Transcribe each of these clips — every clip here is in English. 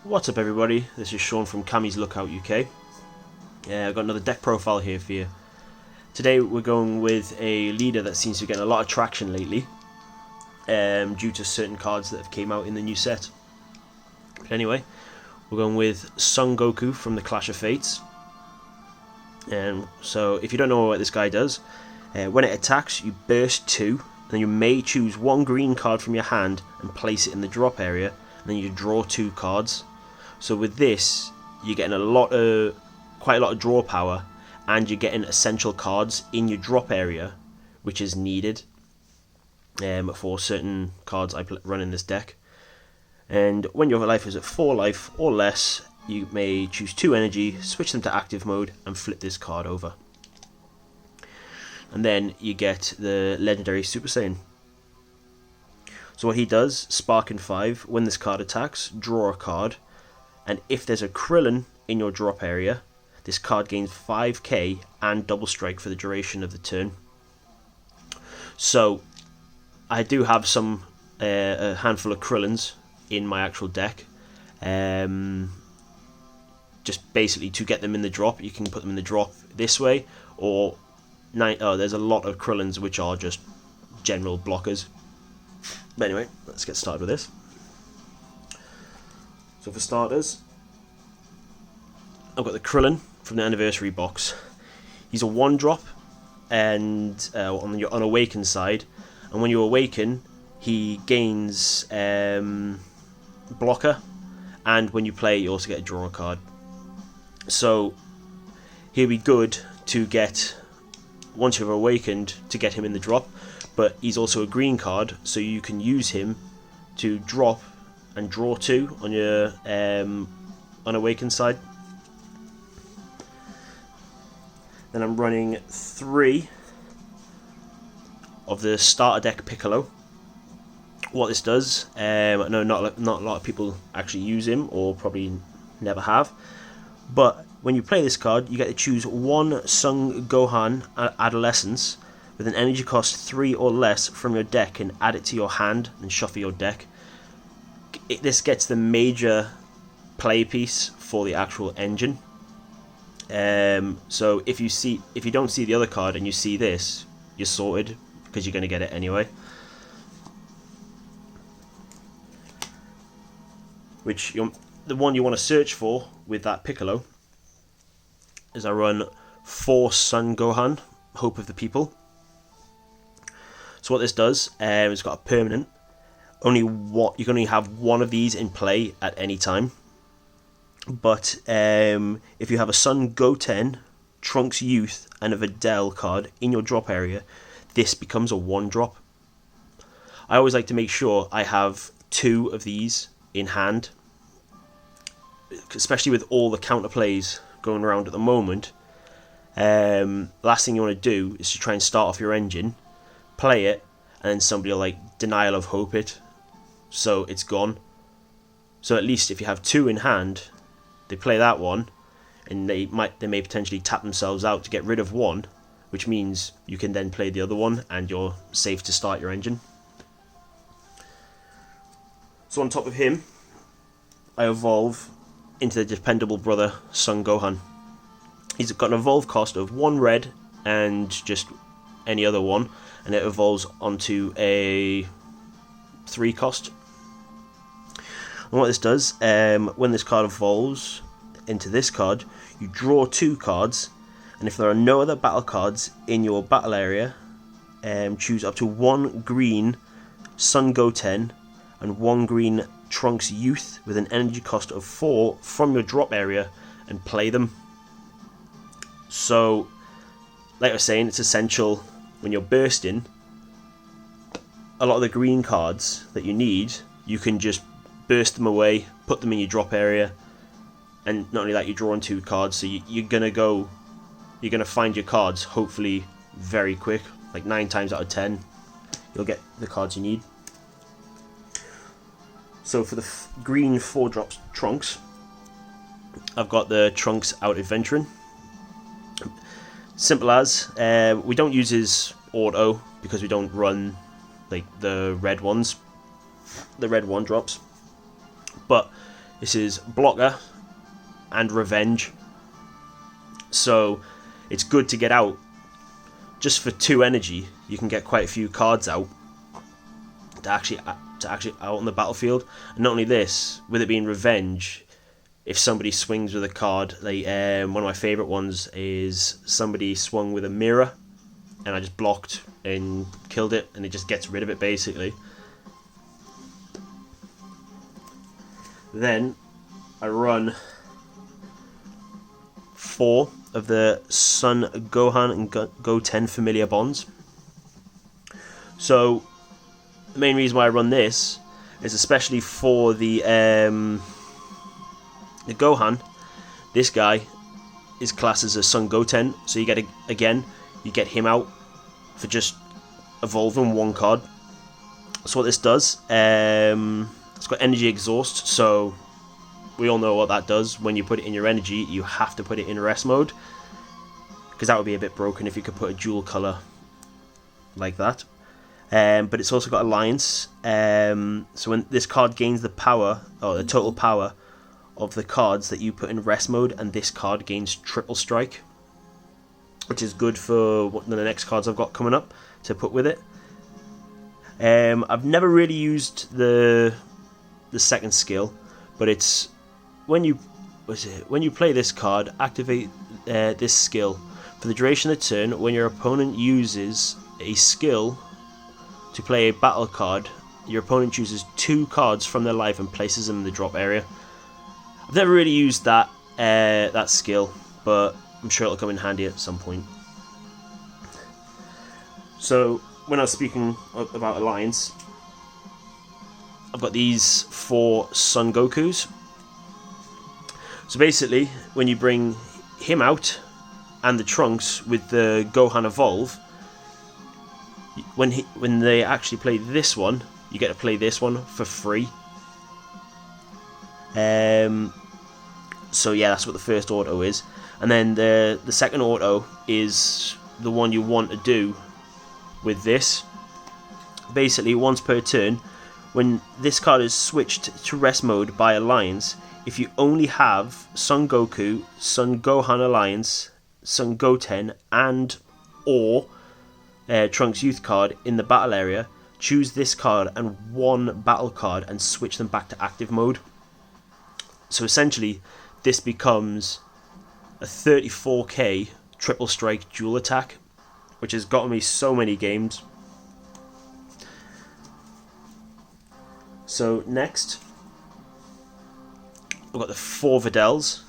What's up everybody, this is Sean from Cammy's Lookout UK. I've got another deck profile here for you. Today we're going with a leader that seems to be getting a lot of traction lately, due to certain cards that have came out in the new set. But anyway, we're going with Son Goku from the Clash of Fates. So if you don't know what this guy does, when it attacks you burst 2, and then you may choose one green card from your hand and place it in the drop area, and then you draw 2 cards. So with this, you're getting quite a lot of draw power, and you're getting essential cards in your drop area, which is needed for certain cards I run in this deck. And when your life is at 4 life or less, you may choose 2 energy, switch them to active mode, and flip this card over. And then you get the legendary Super Saiyan. So what he does, Spark in 5, when this card attacks, draw a card, and if there's a Krillin in your drop area, this card gains 5k and double strike for the duration of the turn. So I do have a handful of Krillins in my actual deck. Just basically to get them in the drop, you can put them in the drop this way, or there's a lot of Krillins which are just general blockers. But anyway, let's get started with this. So for starters, I've got the Krillin from the anniversary box. He's a 1-drop, and on your unawakened side, and when you awaken, he gains blocker, and when you play, you also get a draw card. So he'll be good to get once you've awakened to get him in the drop, but he's also a green card, so you can use him to drop and draw 2 on your unawakened side. Then I'm running 3 of the starter deck Piccolo. What this does, I know not a lot of people actually use him, or probably never have, but when you play this card, you get to choose 1 Son Gohan Adolescence with an energy cost 3 or less from your deck, and add it to your hand and shuffle your deck. This gets the major play piece for the actual engine. So if you don't see the other card and you see this, you're sorted, because you're going to get it anyway. The one you want to search for with that Piccolo is I run 4 Son Gohan, Hope of the People. So what this does, it's got a permanent. You can only have 1 of these in play at any time. But if you have a Son Goten, Trunks Youth, and a Videl card in your drop area, this becomes a 1-drop. I always like to make sure I have 2 of these in hand, especially with all the counter plays going around at the moment. Last thing you want to do is to try and start off your engine, play it, and then somebody will like Denial of Hope it, so it's gone. So at least if you have 2 in hand, they play that one, and they may potentially tap themselves out to get rid of 1, which means you can then play the other one and you're safe to start your engine. So on top of him, I evolve into the dependable brother Son Gohan. He's got an evolve cost of 1 red and just any other one, and it evolves onto a 3 cost. And what this does, when this card evolves into this card, you draw 2 cards, and if there are no other battle cards in your battle area, choose up to 1 green Son Goten and 1 green Trunks Youth with an energy cost of 4 from your drop area and play them. So, like I was saying, it's essential when you're bursting. A lot of the green cards that you need, you can just burst them away, put them in your drop area, and not only that, you're drawing 2 cards, so you're gonna find your cards hopefully very quick. Like 9 times out of 10, you'll get the cards you need. So for the green 4-drops Trunks, I've got the Trunks Out Adventuring. Simple as, we don't use his auto because we don't run like the red ones, the red 1-drops. But This is blocker and revenge. So it's good to get out. Just for 2 energy, you can get quite a few cards out to actually out on the battlefield. And not only this, with it being revenge, if somebody swings with a card, like one of my favourite ones is somebody swung with a mirror, and I just blocked and killed it, and it just gets rid of it basically. Then I run 4 of the Son Gohan and Goten familiar bonds. So the main reason why I run this is especially for the Gohan. This guy is classed as a Son Goten, so you get you get him out for just evolving 1 card. So what this does, it's got energy exhaust, so we all know what that does. When you put it in your energy, you have to put it in rest mode, because that would be a bit broken if you could put a dual color like that. But it's also got alliance, so when this card gains the power, or the total power of the cards that you put in rest mode, and this card gains triple strike, which is good for one of the next cards I've got coming up to put with it. I've never really used the second skill, but it's when you play this card, activate this skill for the duration of the turn. When your opponent uses a skill to play a battle card, your opponent chooses 2 cards from their life and places them in the drop area. I've never really used that skill, but I'm sure it'll come in handy at some point. So when I was speaking about alliance, I've got these 4 Son Gokus. So basically, when you bring him out and the Trunks with the Gohan Evolve, when they actually play this one, you get to play this one for free. So yeah, that's what the first auto is, and then the second auto is the one you want to do with this. Basically, once per turn, when this card is switched to rest mode by alliance, if you only have Son Goku, Son Gohan Alliance, Son Goten, and or Trunks Youth card in the battle area, choose this card and 1 battle card and switch them back to active mode. So essentially, this becomes a 34k triple strike dual attack, which has gotten me so many games. So next, I've got the 4 Videls.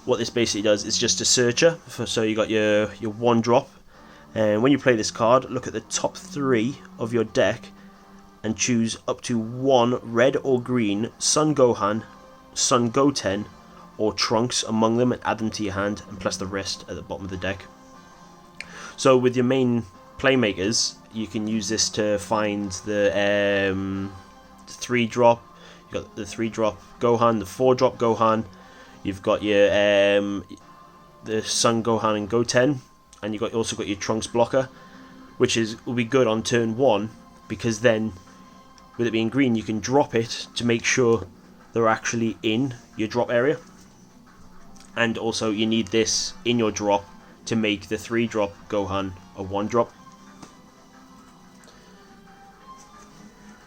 What this basically does is just a searcher. So you got your 1 drop, and when you play this card, look at the top 3 of your deck and choose up to 1 red or green Son Gohan, Son Goten, or Trunks among them, and add them to your hand, and plus the rest at the bottom of the deck. So with your main playmakers, you can use this to find the 3 drop. You've got the 3 drop Gohan, the 4 drop Gohan. You've got your the Son Gohan and Goten, and you've also got your Trunks blocker, which will be good on turn 1, because then with it being green, you can drop it to make sure they're actually in your drop area. And also you need this in your drop to make the 3 drop Gohan a 1 drop.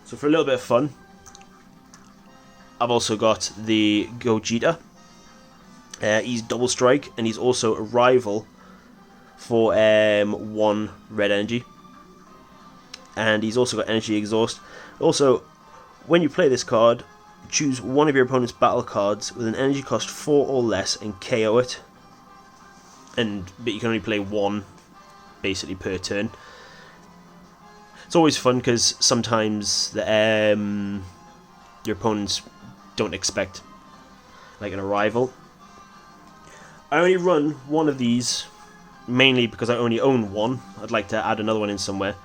So for a little bit of fun, I've also got the Gogeta. He's double strike, and he's also a rival for 1 red energy, and he's also got energy exhaust. Also, when you play this card, choose one of your opponent's battle cards with an energy cost 4 or less and KO it. But you can only play 1 basically per turn. It's always fun because sometimes your opponents don't expect like an arrival. I only run 1 of these mainly because I only own 1. I'd like to add another one in somewhere.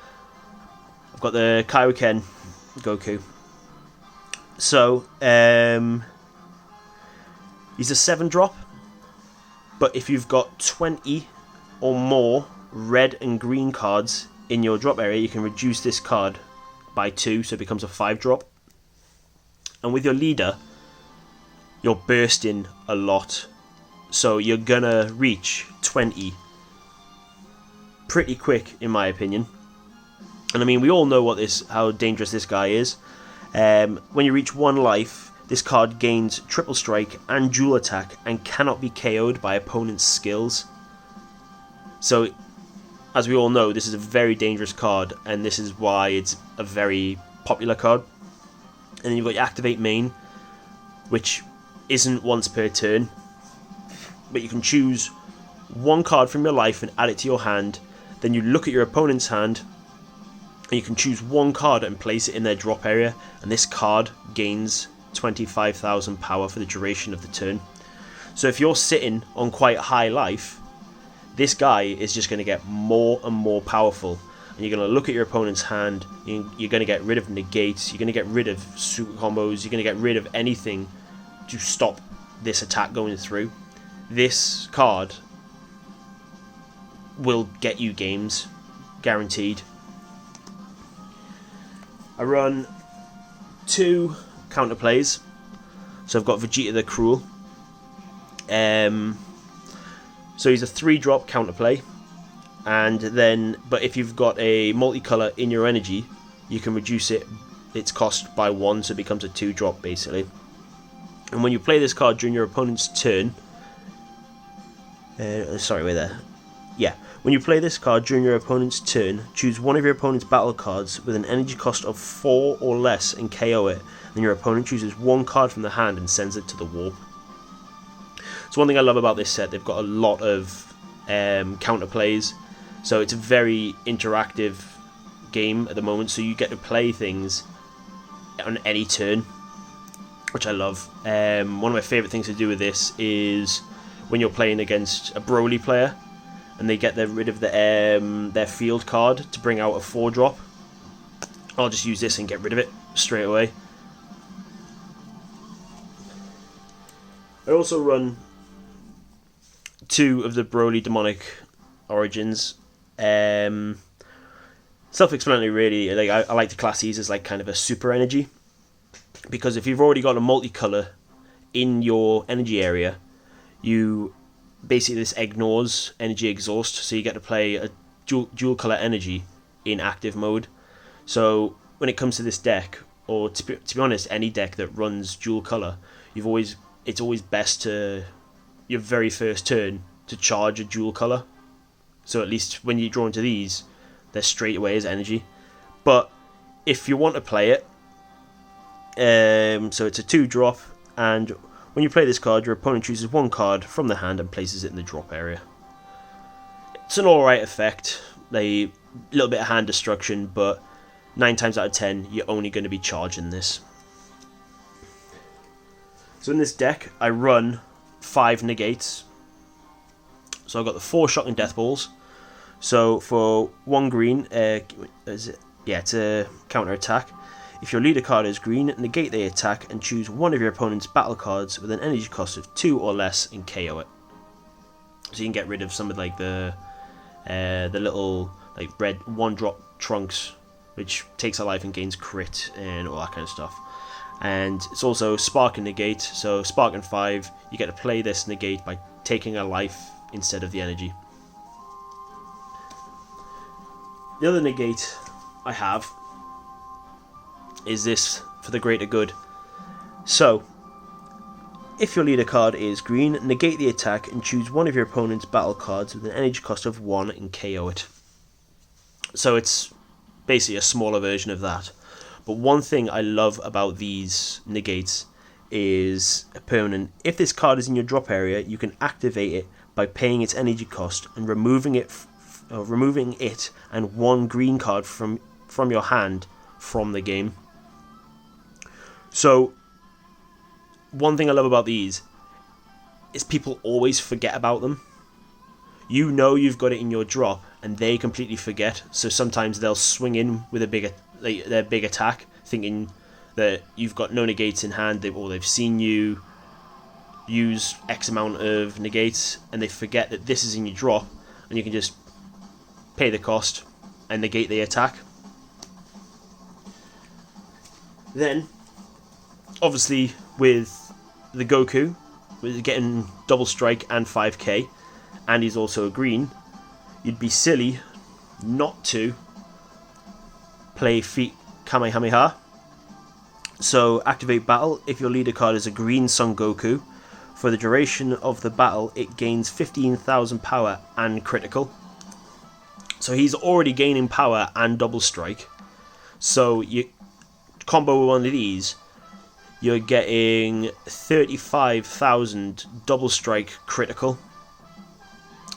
I've got the Kaioken Goku. So he's a 7 drop, but if you've got 20 or more red and green cards in your drop area, you can reduce this card by 2, so it becomes a 5 drop. And with your leader, you're bursting a lot. So you're gonna reach 20 pretty quick, in my opinion. And I mean, we all know how dangerous this guy is. When you reach 1 life, this card gains triple strike and dual attack and cannot be KO'd by opponent's skills. So, as we all know, this is a very dangerous card, and this is why it's a very popular card. And then you've got your activate main, which isn't once per turn, but you can choose 1 card from your life and add it to your hand. Then you look at your opponent's hand, and you can choose 1 card and place it in their drop area, and this card gains 25,000 power for the duration of the turn. So if you're sitting on quite high life, this guy is just going to get more and more powerful. And you're going to look at your opponent's hand, you're going to get rid of negates, you're going to get rid of super combos, you're going to get rid of anything to stop this attack going through. This card will get you games, guaranteed. I run 2 counterplays. So I've got Vegeta the Cruel. So he's a 3-drop counterplay. And then, but if you've got a multicolor in your energy, you can reduce its cost by 1, so it becomes a 2-drop basically. And when you play this card during your opponent's turn, when you play this card during your opponent's turn, choose one of your opponent's battle cards with an energy cost of 4 or less and KO it. Then your opponent chooses 1 card from the hand and sends it to the warp. So one thing I love about this set, they've got a lot of counterplays. So it's a very interactive game at the moment, so you get to play things on any turn, which I love. One of my favourite things to do with this is when you're playing against a Broly player and they get rid of their field card to bring out a 4-drop. I'll just use this and get rid of it straight away. I also run 2 of the Broly demonic origins. Self-explanatory really. I like to class these as like kind of a super energy, because if you've already got a multicolor in your energy area, you basically, this ignores energy exhaust, so you get to play a dual color energy in active mode. So when it comes to this deck, or to be honest, any deck that runs dual color, it's always best to your very first turn to charge a dual color. So at least when you draw into these, they're straight away as energy. But if you want to play it, so it's a 2-drop, and when you play this card, your opponent chooses 1 card from the hand and places it in the drop area. It's an alright effect, a little bit of hand destruction, but 9 times out of 10, you're only going to be charging this. So in this deck, I run 5 negates. So I've got the 4 shocking death balls. So for 1 green, it's a counter attack. If your leader card is green, negate the attack and choose one of your opponent's battle cards with an energy cost of 2 or less and KO it. So you can get rid of some of like the little like red 1-drop trunks, which takes a life and gains crit and all that kind of stuff. And it's also Spark and Negate. So Spark and 5, you get to play this negate by taking a life instead of the energy. The other negate I have is this for the greater good. So, if your leader card is green, negate the attack and choose one of your opponent's battle cards with an energy cost of 1 and KO it. So it's basically a smaller version of that. But one thing I love about these negates is a permanent. If this card is in your drop area, you can activate it by paying its energy cost and removing it and 1 green card from your hand from the game. So one thing I love about these is people always forget about them. You know you've got it in your drop and they completely forget, so sometimes they'll swing in with their big attack thinking that you've got no negates in hand, or they've seen you use X amount of negates and they forget that this is in your drop, and you can just pay the cost and negate the attack. Then Obviously, with the Goku, with getting double strike and 5k, and he's also a green, you'd be silly not to play Feat Kamehameha. So activate battle. If your leader card is a green Son Goku, for the duration of the battle it gains 15,000 power and critical. So he's already gaining power and double strike. So you combo one of these, you're getting 35,000 double strike critical.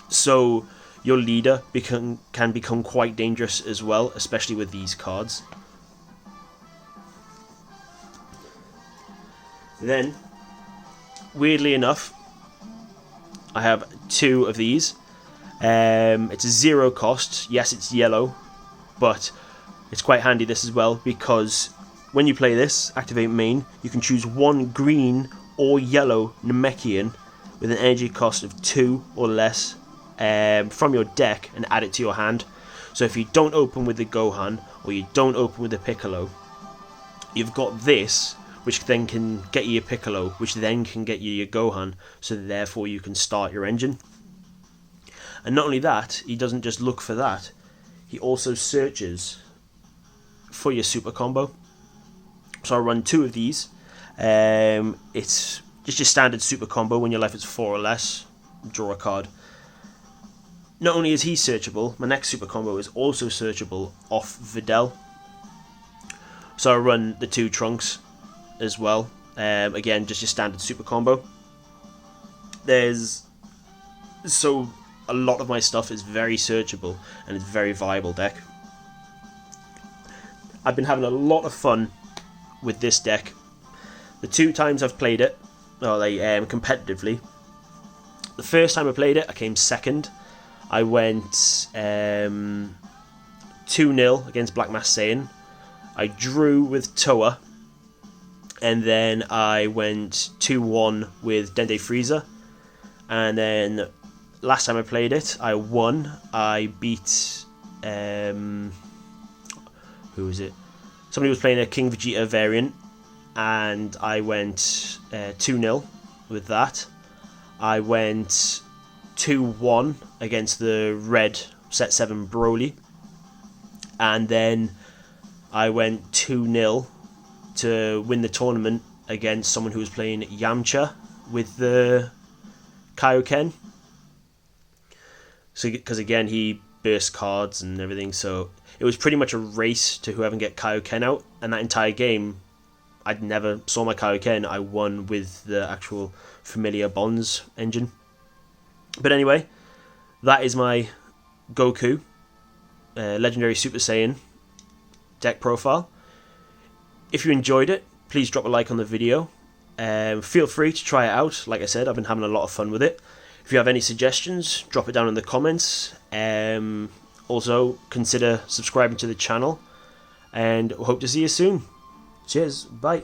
So your leader can become quite dangerous as well, especially with these cards. Then, weirdly enough, I have 2 of these. It's a 0 cost. Yes, it's yellow, but it's quite handy this as well, because when you play this, activate main, you can choose 1 green or yellow Namekian with an energy cost of 2 or less from your deck and add it to your hand. So if you don't open with the Gohan or you don't open with the Piccolo, you've got this, which then can get you your Piccolo, which then can get you your Gohan, so therefore you can start your engine. And not only that, he doesn't just look for that, he also searches for your super combo. So I run 2 of these. It's just your standard super combo. When your life is 4 or less, draw a card. Not only is he searchable, my next super combo is also searchable off Videl. So I run the 2 Trunks as well. Again, just your standard super combo. So a lot of my stuff is very searchable and it's a very viable deck. I've been having a lot of fun with this deck. The 2 times I've played it, competitively. The first time I played it, I came second. I went 2-0 against Black Mass Saiyan. I drew with Toa. And then I went 2-1 with Dende Frieza. And then last time I played it, I won. I beat... who was it? Somebody was playing a King Vegeta variant. And I went 2-0 with that. I went 2-1 against the red set 7 Broly. And then I went 2-0 to win the tournament against someone who was playing Yamcha with the Kaioken. So, because again, he burst cards and everything, so it was pretty much a race to whoever can get Kaioken out. And that entire game, I'd never saw my Kaioken. I won with the actual Familiar Bonds engine. But anyway, that is my Goku Legendary Super Saiyan deck profile. If you enjoyed it, please drop a like on the video. Feel free to try it out. Like I said, I've been having a lot of fun with it. If you have any suggestions, drop it down in the comments. Also, consider subscribing to the channel. And hope to see you soon. Cheers. Bye.